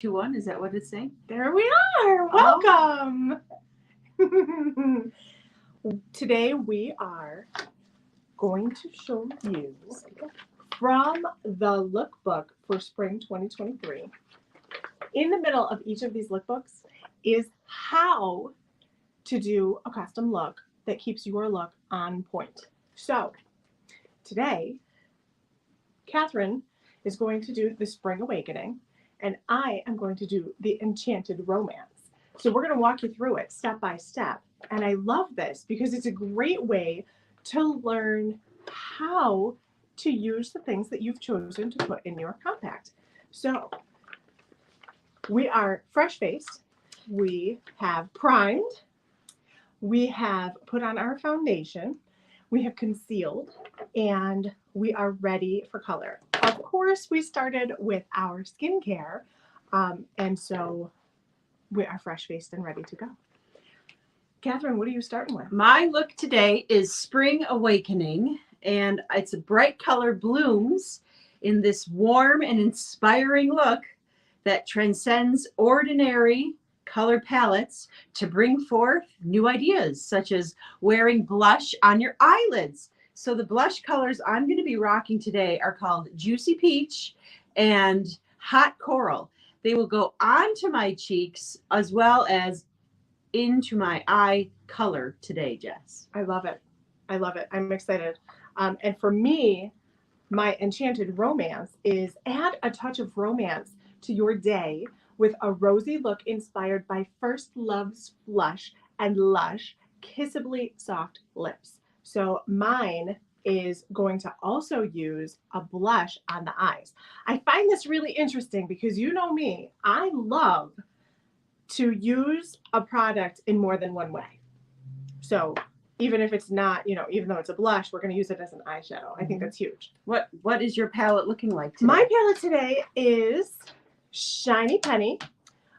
2-1, is that what it's saying? There we are. Oh. Welcome. Today we are going to show you from the lookbook for spring 2023. In the middle of each of these lookbooks is how to do a custom look that keeps your look on point. So today, Catherine is going to do the Spring Awakening, and I am going to do the Enchanted Romance. So we're going to walk you through it step by step. And I love this because it's a great way to learn how to use the things that you've chosen to put in your compact. So we are fresh-faced. We have primed. We have put on our foundation. We have concealed, and we are ready for color. Of course, we started with our skincare, and so we are fresh-faced and ready to go. Catherine, what are you starting with? My look today is Spring Awakening, and it's a bright color blooms in this warm and inspiring look that transcends ordinary color palettes to bring forth new ideas, such as wearing blush on your eyelids. So the blush colors I'm going to be rocking today are called Juicy Peach and Hot Coral. They will go onto my cheeks as well as into my eye color today, Jess. I love it. I love it. I'm excited. And for me, my Enchanted Romance is add a touch of romance to your day with a rosy look inspired by First Love's Flush and Lush Kissably Soft Lips. So mine is going to also use a blush on the eyes. I find this really interesting because you know me, I love to use a product in more than one way. So even if it's not, even though it's a blush, we're going to use it as an eyeshadow. I think that's huge. What is your palette looking like today? My palette today is Shiny Penny.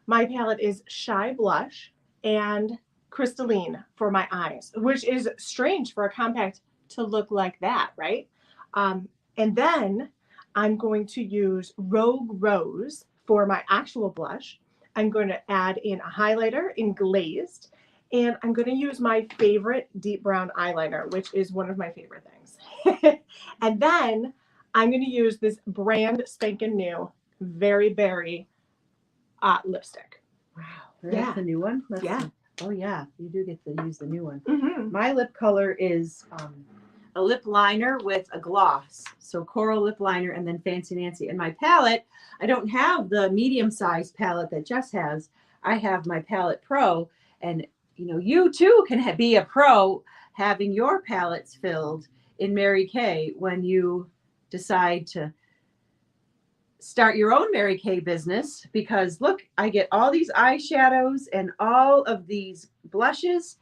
My palette is Shy Blush and Crystalline for my eyes, which is strange for a compact to look like that, right? And then I'm going to use Rogue Rose for my actual blush. I'm going to add in a highlighter in Glazed, and I'm going to use my favorite deep brown eyeliner, which is one of my favorite things. And then I'm going to use this brand spanking new Very Berry lipstick. Wow, that's the new one? Oh yeah, you do get to use the new one. Mm-hmm. My lip color is a lip liner with a gloss. So coral lip liner and then Fancy Nancy. And my palette, I don't have the medium-sized palette that Jess has. I have my Palette Pro. And, you too can be a pro having your palettes filled in Mary Kay when you decide to start your own Mary Kay business, because look, I get all these eyeshadows and all of these blushes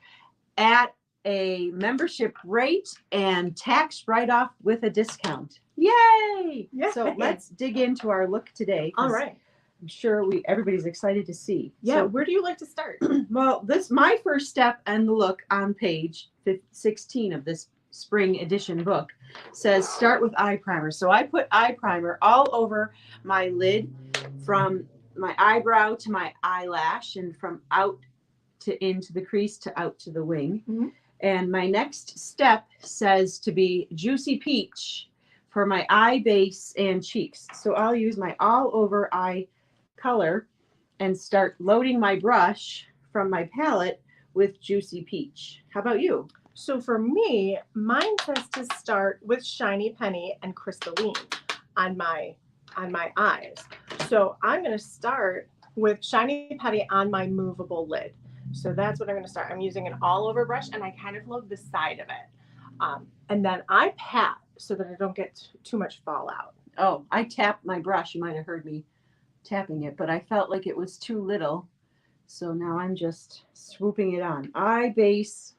at a membership rate and tax write-off with a discount. Yay! Yeah. So let's dig into our look today. All right. I'm sure everybody's excited to see. Yeah. So, where do you like to start? Well, my first step and the look on page 16 of this spring edition book says start with eye primer. So I put eye primer all over my lid from my eyebrow to my eyelash and from out to into the crease to out to the wing. Mm-hmm. And my next step says to be Juicy Peach for my eye base and cheeks. So I'll use my all over eye color and start loading my brush from my palette with Juicy Peach. How about you? So for me, mine says to start with Shiny Penny and Crystalline on my eyes. So I'm going to start with Shiny Penny on my movable lid. So that's what I'm going to start. I'm using an all-over brush, and I kind of love the side of it. And then I pat so that I don't get too much fallout. Oh, I tapped my brush. You might have heard me tapping it, but I felt like it was too little. So now I'm just swooping it on. Eye base.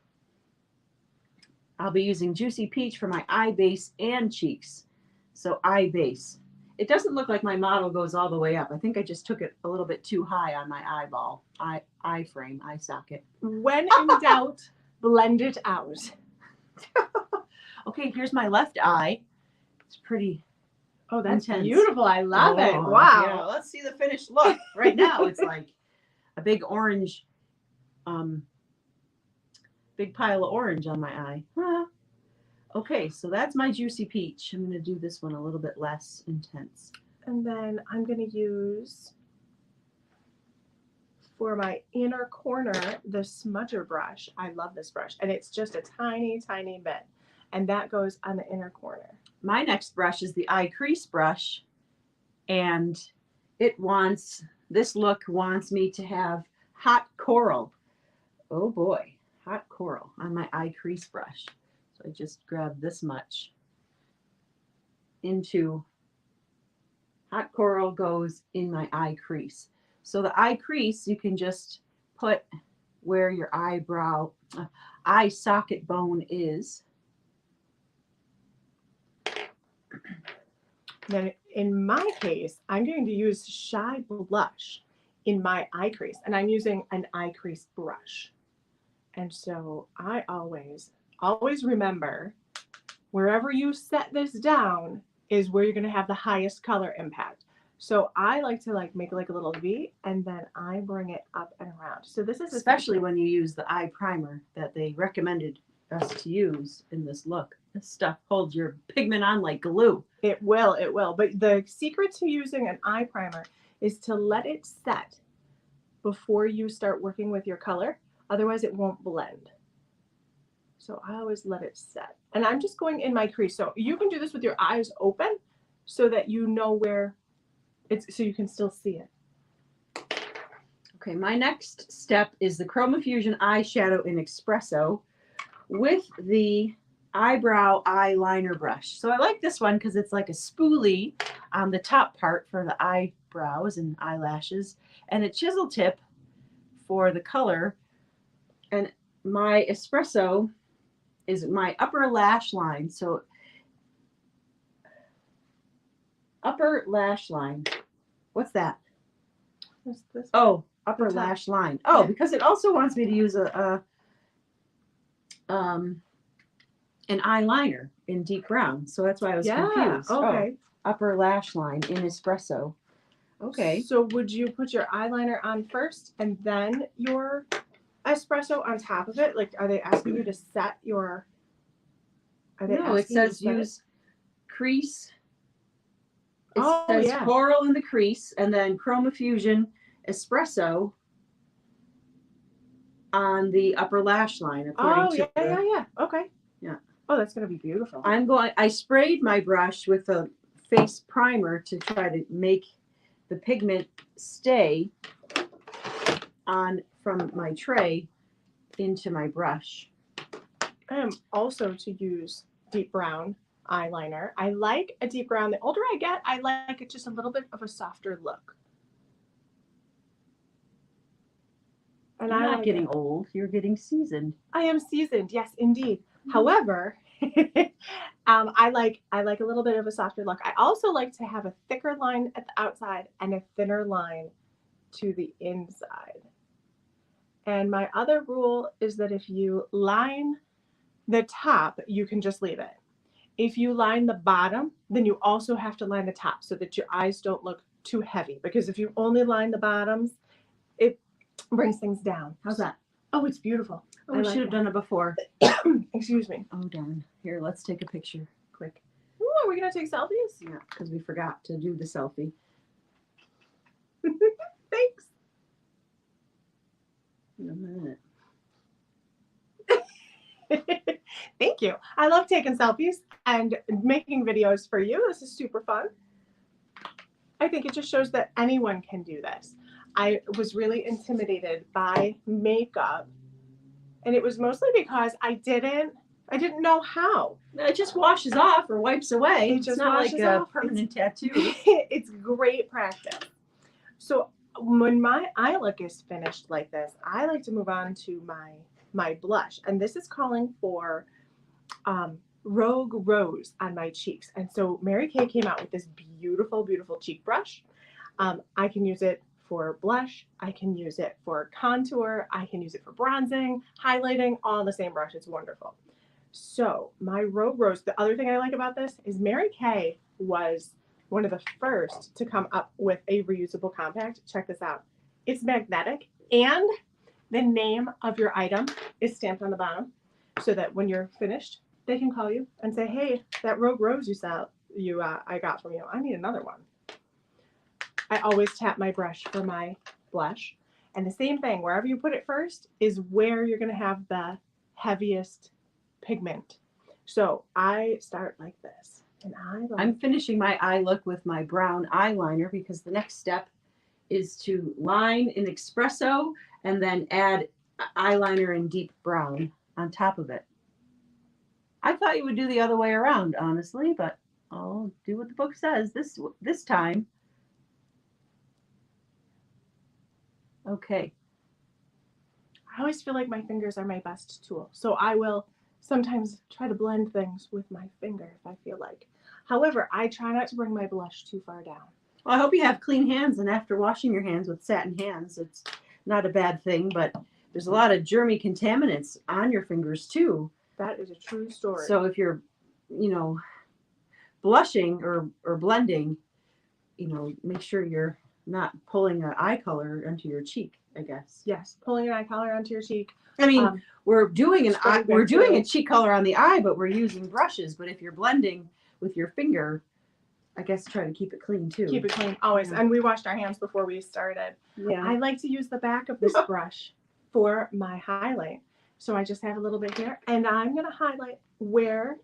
I'll be using Juicy Peach for my eye base and cheeks. So eye base. It doesn't look like my model goes all the way up. I think I just took it a little bit too high on my eyeball, eye frame, eye socket. When in doubt, blend it out. Okay, here's my left eye. It's pretty Oh, that's intense. beautiful. I love it. Oh, Wow. Yeah, let's see the finished look. Right now, it's like a big orange, big pile of orange on my eye. Huh. Okay, so that's my Juicy Peach. I'm going to do this one a little bit less intense. And then I'm going to use, for my inner corner, the smudger brush. I love this brush. And it's just a tiny, tiny bit. And that goes on the inner corner. My next brush is the eye crease brush. And this look wants me to have hot coral. Oh boy, hot coral on my eye crease brush. So I just grab this much into hot coral goes in my eye crease. So the eye crease, you can just put where your eye socket bone is. Then in my case, I'm going to use Shy Blush in my eye crease, and I'm using an eye crease brush. And so I always remember wherever you set this down is where you're going to have the highest color impact. So I like to make like a little V, and then I bring it up and around. So this is especially when you use the eye primer that they recommended us to use in this look. This stuff holds your pigment on like glue. It will. But the secret to using an eye primer is to let it set before you start working with your color. Otherwise it won't blend. So I always let it set. And I'm just going in my crease. So you can do this with your eyes open so that you know where it's, so you can still see it. Okay, my next step is the Chroma Fusion eyeshadow in Espresso with the eyebrow eyeliner brush. So I like this one because it's like a spoolie on the top part for the eyebrows and eyelashes, and a chisel tip for the color. And my Espresso is my upper lash line. So upper lash line. What's that? What's this? Oh, upper lash line. Oh, because it also wants me to use an eyeliner in deep brown. So that's why I was confused. Okay. Oh, upper lash line in Espresso. Okay. So would you put your eyeliner on first and then your Espresso on top of it? Like, are they asking you to set your... No, it says use crease. It says coral in the crease, and then Chroma Fusion Espresso on the upper lash line. Yeah. Okay. Yeah. Oh, that's going to be beautiful. I sprayed my brush with a face primer to try to make the pigment stay on from my tray into my brush. I am also to use deep brown eyeliner. I like a deep brown. The older I get, I like it just a little bit of a softer look. And you're not getting old. You're getting seasoned. I am seasoned. Yes, indeed. Mm-hmm. However, I like a little bit of a softer look. I also like to have a thicker line at the outside and a thinner line to the inside. And my other rule is that if you line the top, you can just leave it. If you line the bottom, then you also have to line the top so that your eyes don't look too heavy. Because if you only line the bottoms, it brings things down. How's that? Oh, it's beautiful. Oh, we should have done it before. Excuse me. Oh, darn. Here, let's take a picture quick. Ooh, are we going to take selfies? Yeah, because we forgot to do the selfie. Thanks. In a minute. Thank you. I love taking selfies and making videos for you. This is super fun. I think it just shows that anyone can do this. I was really intimidated by makeup, and it was mostly because I didn't know how. It just washes off or wipes away. It's just not like a permanent tattoo. It's great practice. So when my eye look is finished like this, I like to move on to my blush, and this is calling for Rogue Rose on my cheeks. And so Mary Kay came out with this beautiful, beautiful cheek brush. I can use it for blush, I can use it for contour, I can use it for bronzing, highlighting, all the same brush. It's wonderful. So my Rogue Rose, the other thing I like about this is Mary Kay was one of the first to come up with a reusable compact. Check this out. It's magnetic, and the name of your item is stamped on the bottom so that when you're finished, they can call you and say, hey, that Rogue Rose I got from you, I need another one. I always tap my brush for my blush. And the same thing, wherever you put it first is where you're going to have the heaviest pigment. So I start like this. And I'm finishing my eye look with my brown eyeliner because the next step is to line in espresso and then add eyeliner in deep brown on top of it. I thought you would do the other way around, honestly, but I'll do what the book says this time. Okay. I always feel like my fingers are my best tool. So I will sometimes try to blend things with my finger if I feel like. However, I try not to bring my blush too far down. Well, I hope you have clean hands, and after washing your hands with satin hands, it's not a bad thing, but there's a lot of germy contaminants on your fingers too. That is a true story. So if you're, blushing or blending, make sure you're not pulling an eye color onto your cheek, I guess. Yes, pulling an eye color onto your cheek. I mean, we're doing a cheek color on the eye, but we're using brushes. But if you're blending with your finger, I guess try to keep it clean too. Keep it clean, always. Yeah. And we washed our hands before we started. Yeah. I like to use the back of this brush for my highlight. So I just have a little bit here, and I'm going to highlight where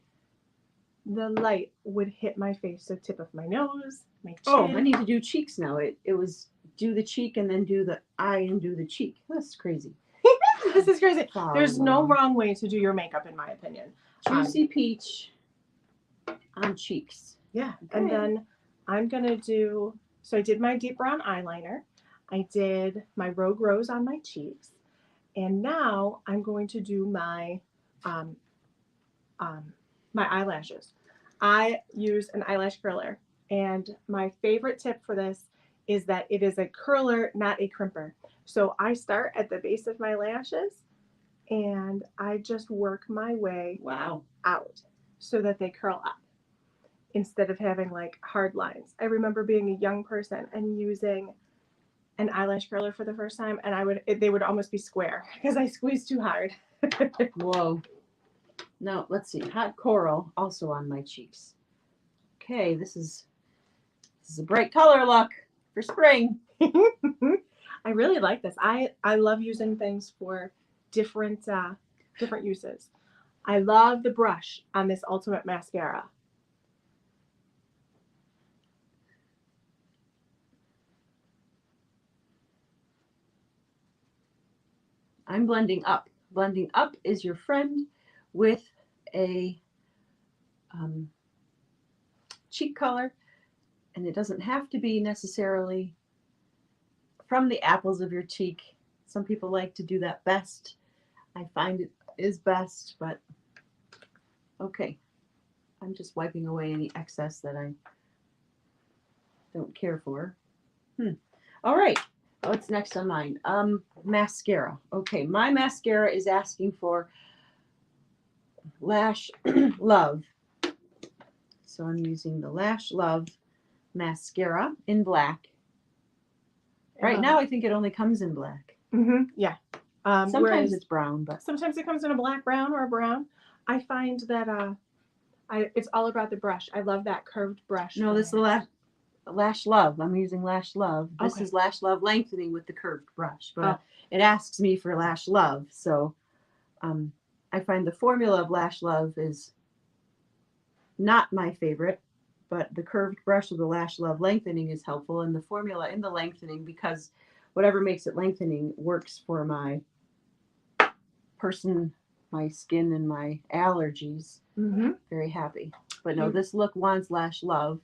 the light would hit my face. So tip of my nose, my chin. Oh, I need to do cheeks now. It was do the cheek and then do the eye and do the cheek. That's crazy. This is crazy. There's no wrong way to do your makeup, in my opinion. Juicy peach on cheeks. Yeah. Okay. And then I'm going to do, so I did my deep brown eyeliner. I did my Rogue Rose on my cheeks. And now I'm going to do my my eyelashes. I use an eyelash curler. And my favorite tip for this is that it is a curler, not a crimper. So I start at the base of my lashes and I just work my way out so that they curl up instead of having like hard lines. I remember being a young person and using an eyelash curler for the first time, and they would almost be square because I squeezed too hard. Whoa. Now, let's see. Hot coral also on my cheeks. Okay, this is a bright color look for spring. I really like this. I love using things for different uses. I love the brush on this Ultimate Mascara. I'm blending up. Blending up is your friend with a cheek color, and it doesn't have to be necessarily from the apples of your cheek. Some people like to do that best. I find it is best, but okay. I'm just wiping away any excess that I don't care for. All right. What's next on mine? Mascara. Okay, my mascara is asking for Lash Love. So I'm using the Lash Love mascara in black. Right now, I think it only comes in black. Yeah. Sometimes it's brown, but sometimes it comes in a black, brown, or a brown. I find that it's all about the brush. I love that curved brush. No, this is the Lash Love. I'm using Lash Love. This is Lash Love lengthening with the curved brush, but it asks me for Lash Love. So I find the formula of Lash Love is not my favorite, but the curved brush of the Lash Love lengthening is helpful, and the formula in the lengthening, because whatever makes it lengthening works for my person, my skin, and my allergies. Very happy. But no, this look wants Lash Love,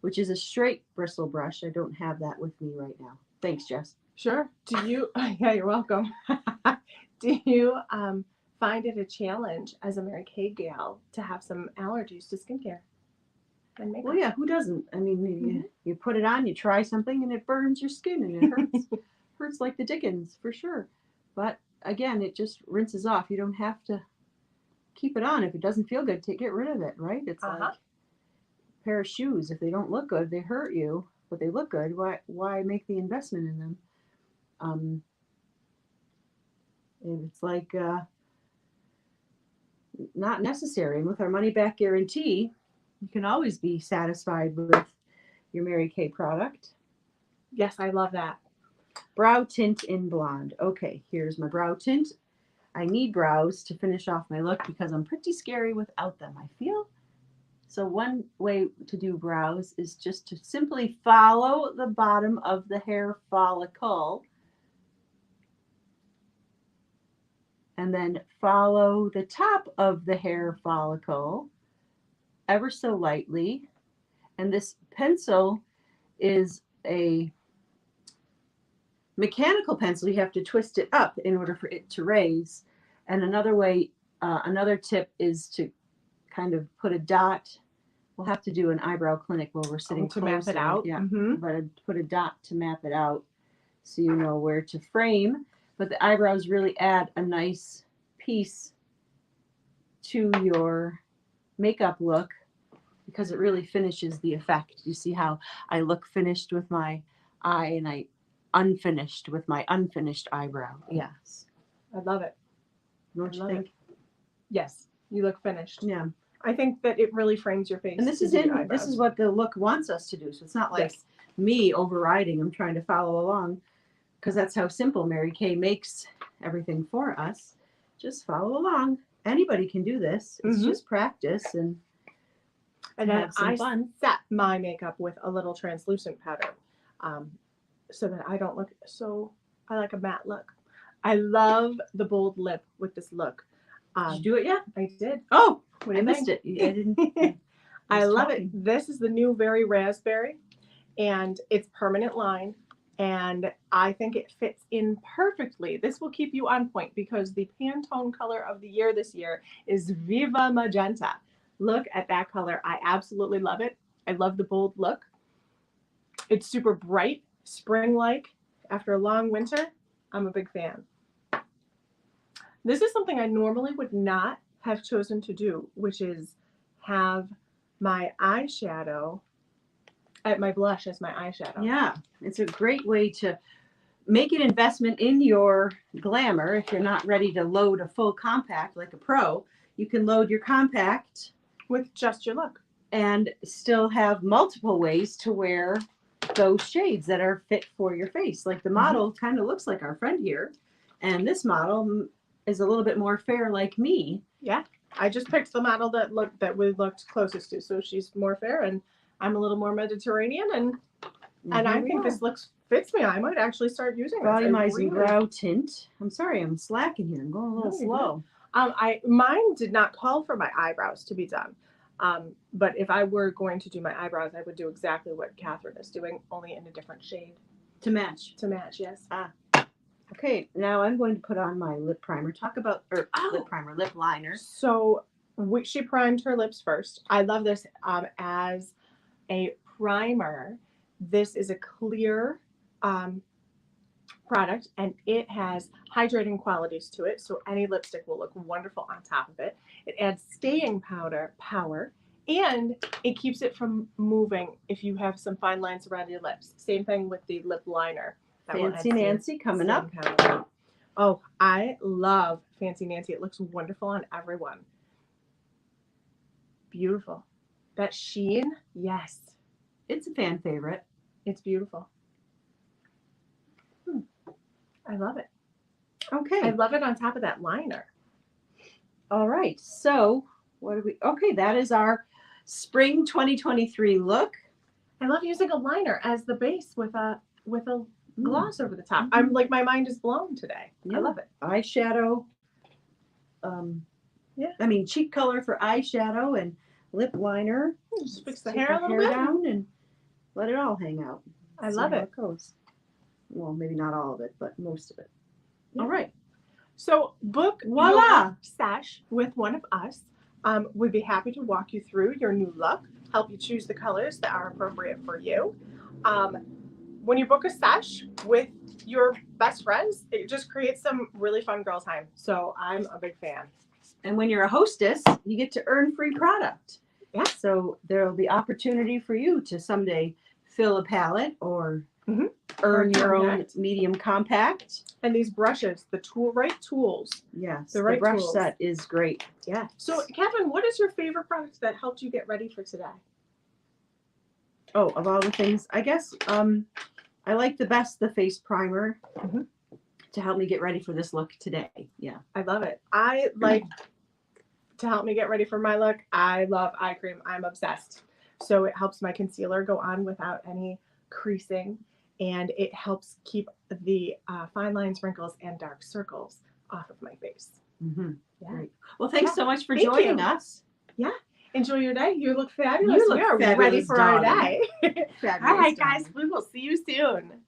which is a straight bristle brush. I don't have that with me right now. Thanks, Jess. Sure. Do you? Yeah, you're welcome. Do you find it a challenge as a Mary Kay gal to have some allergies to skincare and makeup? Well, yeah, who doesn't? I mean, you put it on, you try something, and it burns your skin, and it hurts. Hurts like the dickens, for sure. But again, it just rinses off. You don't have to keep it on. If it doesn't feel good, get rid of it, right? It's like pair of shoes. If they don't look good, they hurt you, but they look good. Why make the investment in them? It's like not necessary. And with our money back guarantee, you can always be satisfied with your Mary Kay product. Yes, I love that. Brow tint in blonde. Okay, here's my brow tint. I need brows to finish off my look because I'm pretty scary without them, I feel. So one way to do brows is just to simply follow the bottom of the hair follicle and then follow the top of the hair follicle ever so lightly. And this pencil is a mechanical pencil. You have to twist it up in order for it to raise. And another way, another tip is to kind of put a dot. We'll have to do an eyebrow clinic where we're sitting to closer. map it out. Yeah, Mm-hmm. but put a dot to map it out so you know where to frame. But the eyebrows really add a nice piece to your makeup look because it really finishes the effect. You see how I look finished with my eye and I unfinished with my unfinished eyebrow. Yes. I love it. Don't you think? Yes, you look finished. Yeah. I think that it really frames your face. And this is what the look wants us to do. So it's not like me overriding. I'm trying to follow along because that's how simple Mary Kay makes everything for us. Just follow along. Anybody can do this. It's just practice and then I fun. set my makeup with a little translucent powder so that I don't look so, I like a matte look. I love the bold lip with this look. Did you do it yet? I did. Oh, I missed it. I didn't. I love it. This is the new Very Raspberry, and it's permanent line, and I think it fits in perfectly. This will keep you on point because the Pantone color of the year this year is Viva Magenta. Look at that color. I absolutely love it. I love the bold look. It's super bright, spring-like. After a long winter, I'm a big fan. This is something I normally would not have chosen to do, which is have my eyeshadow, my blush as my eyeshadow. Yeah, it's a great way to make an investment in your glamour. If you're not ready to load a full compact like a pro, you can load your compact with just your look and still have multiple ways to wear those shades that are fit for your face. Like the model kind of looks like our friend here, and this model is a little bit more fair like me. Yeah, I just picked the model that we looked closest to, so she's more fair and I'm a little more Mediterranean, and I think this fits me. I might actually start using it. Volumizing brow tint. I'm sorry, I'm slacking here. I'm going a little slow. Mine did not call for my eyebrows to be done. But if I were going to do my eyebrows, I would do exactly what Catherine is doing, only in a different shade. To match. To match, yes. Okay, now I'm going to put on my lip primer. Lip liner. So she primed her lips first. I love this as a primer. This is a clear product, and it has hydrating qualities to it, so any lipstick will look wonderful on top of it. It adds staying power, and it keeps it from moving if you have some fine lines around your lips. Same thing with the lip liner. Fancy Nancy coming up. Oh, I love Fancy Nancy. It looks wonderful on everyone. Beautiful. That sheen, yes. It's a fan favorite. It's beautiful. I love it. Okay. I love it on top of that liner. All right. So what do we? Okay, that is our spring 2023 look. I love using a liner as the base with a gloss over the top. I'm like, my mind is blown today. Yeah. I love it. Eyeshadow. I mean, cheek color for eyeshadow and lip liner. Just fix the hair a little bit down and let it all hang out. I love it. Goes. Well, maybe not all of it, but most of it. Yeah. All right. So book your stash with one of us. We'd be happy to walk you through your new look, help you choose the colors that are appropriate for you. When you book a stash with your best friends, it just creates some really fun girl time. So I'm a big fan. And when you're a hostess, you get to earn free product. Yeah. So there'll be opportunity for you to someday fill a palette or Mhm. earn Or your own compact. medium compact. And these brushes, the right tools. Yes, The the right brush tools. set is great. Yeah. So, Kevin, what is your favorite product that helped you get ready for today? Oh, of all the things, I guess I like the best the face primer Mhm. to help me get ready for this look today. Yeah. I love it. I like to help me get ready for my look. I love eye cream. I'm obsessed. So it helps my concealer go on without any creasing, and it helps keep the fine lines, wrinkles, and dark circles off of my face. Mm-hmm. Yeah. Great. Well, thanks so much for Thank joining you. us. Yeah. Enjoy your day. You look fabulous. You look we are ready fabulous, for our darling. day. Fabulous, All right, guys. darling. We will see you soon.